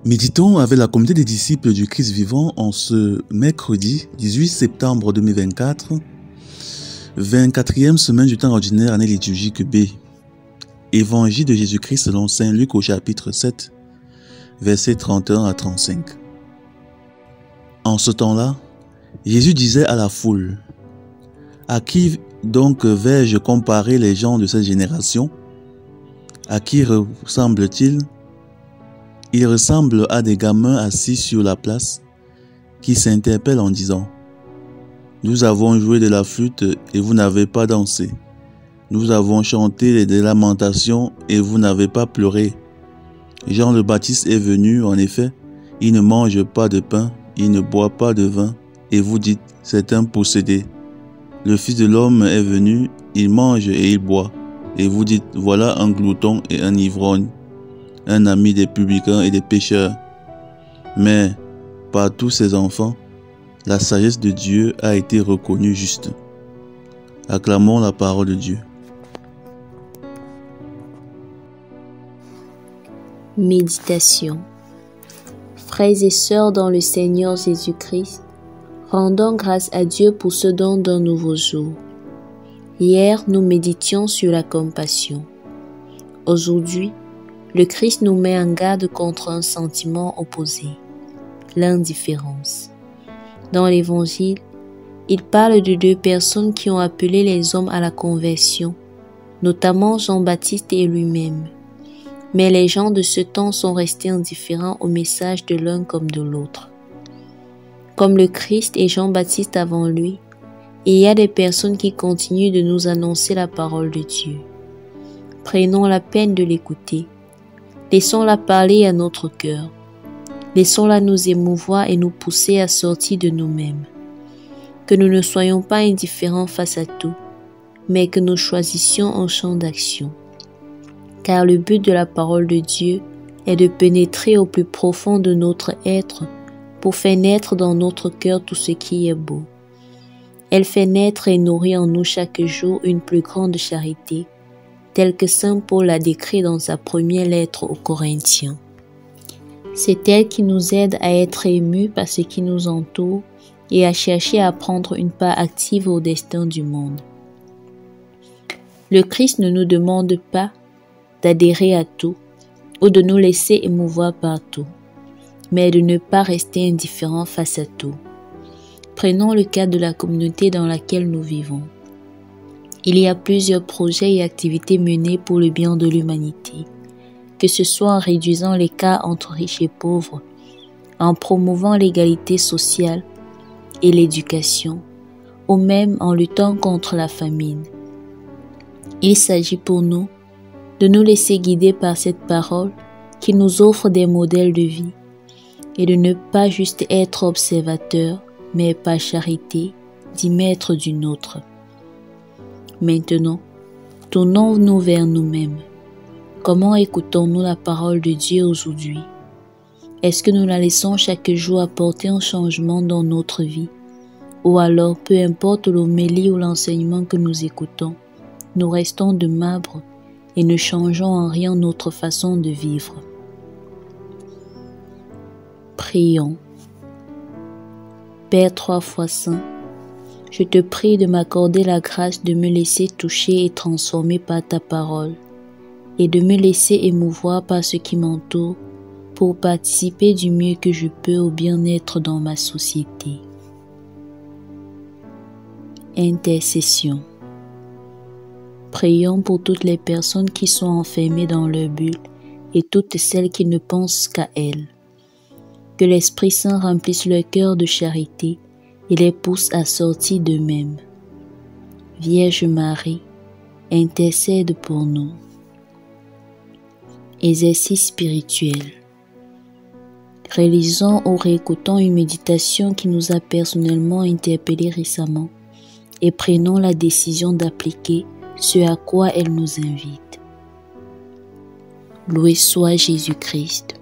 Méditons avec la communauté des disciples du Christ vivant en ce mercredi 18 septembre 2024, 24e semaine du temps ordinaire, année liturgique B. Évangile de Jésus-Christ selon Saint Luc au chapitre 7, versets 31 à 35. En ce temps-là, Jésus disait à la foule: « À qui donc vais-je comparer les gens de cette génération? À qui ressemblent-ils? Ils ressemblent à des gamins assis sur la place qui s'interpellent en disant: Nous avons joué de la flûte et vous n'avez pas dansé. Nous avons chanté des lamentations et vous n'avez pas pleuré. Jean le Baptiste est venu, en effet, il ne mange pas de pain, il ne boit pas de vin, et vous dites: c'est un possédé. Le Fils de l'homme est venu, il mange et il boit, et vous dites: voilà un glouton et un ivrogne, un ami des publicains et des pécheurs. Mais par tous ces enfants, la sagesse de Dieu a été reconnue juste. Acclamons la parole de Dieu. Méditation. Frères et sœurs dans le Seigneur Jésus-Christ, rendons grâce à Dieu pour ce don d'un nouveau jour. Hier, nous méditions sur la compassion. Aujourd'hui, le Christ nous met en garde contre un sentiment opposé, l'indifférence. Dans l'Évangile, il parle de deux personnes qui ont appelé les hommes à la conversion, notamment Jean-Baptiste et lui-même. Mais les gens de ce temps sont restés indifférents au message de l'un comme de l'autre. Comme le Christ et Jean-Baptiste avant lui, il y a des personnes qui continuent de nous annoncer la parole de Dieu. Prenons la peine de l'écouter. Laissons-la parler à notre cœur. Laissons-la nous émouvoir et nous pousser à sortir de nous-mêmes. Que nous ne soyons pas indifférents face à tout, mais que nous choisissions un champ d'action. Car le but de la parole de Dieu est de pénétrer au plus profond de notre être pour faire naître dans notre cœur tout ce qui est beau. Elle fait naître et nourrit en nous chaque jour une plus grande charité, telle que saint Paul l'a décrit dans sa première lettre aux Corinthiens. C'est elle qui nous aide à être émus par ce qui nous entoure et à chercher à prendre une part active au destin du monde. Le Christ ne nous demande pas d'adhérer à tout ou de nous laisser émouvoir par tout, mais de ne pas rester indifférent face à tout. Prenons le cas de la communauté dans laquelle nous vivons. Il y a plusieurs projets et activités menés pour le bien de l'humanité, que ce soit en réduisant l'écart entre riches et pauvres, en promouvant l'égalité sociale et l'éducation, ou même en luttant contre la famine. Il s'agit pour nous de nous laisser guider par cette parole qui nous offre des modèles de vie et de ne pas juste être observateur, mais par charité, d'y mettre du nôtre. Maintenant, tournons-nous vers nous-mêmes. Comment écoutons-nous la parole de Dieu aujourd'hui? Est-ce que nous la laissons chaque jour apporter un changement dans notre vie? Ou alors, peu importe l'homélie ou l'enseignement que nous écoutons, nous restons de marbre et ne changeons en rien notre façon de vivre. Prions. Père 3 fois saint, je te prie de m'accorder la grâce de me laisser toucher et transformer par ta parole, et de me laisser émouvoir par ce qui m'entoure pour participer du mieux que je peux au bien-être dans ma société. Intercession. Prions pour toutes les personnes qui sont enfermées dans leur bulle et toutes celles qui ne pensent qu'à elles. Que l'Esprit Saint remplisse leur cœur de charité et les pousse à sortir d'eux-mêmes. Vierge Marie, intercède pour nous. Exercice spirituel. Réalisons ou réécoutons une méditation qui nous a personnellement interpellés récemment et prenons la décision d'appliquer ce à quoi elle nous invite. Loué soit Jésus-Christ.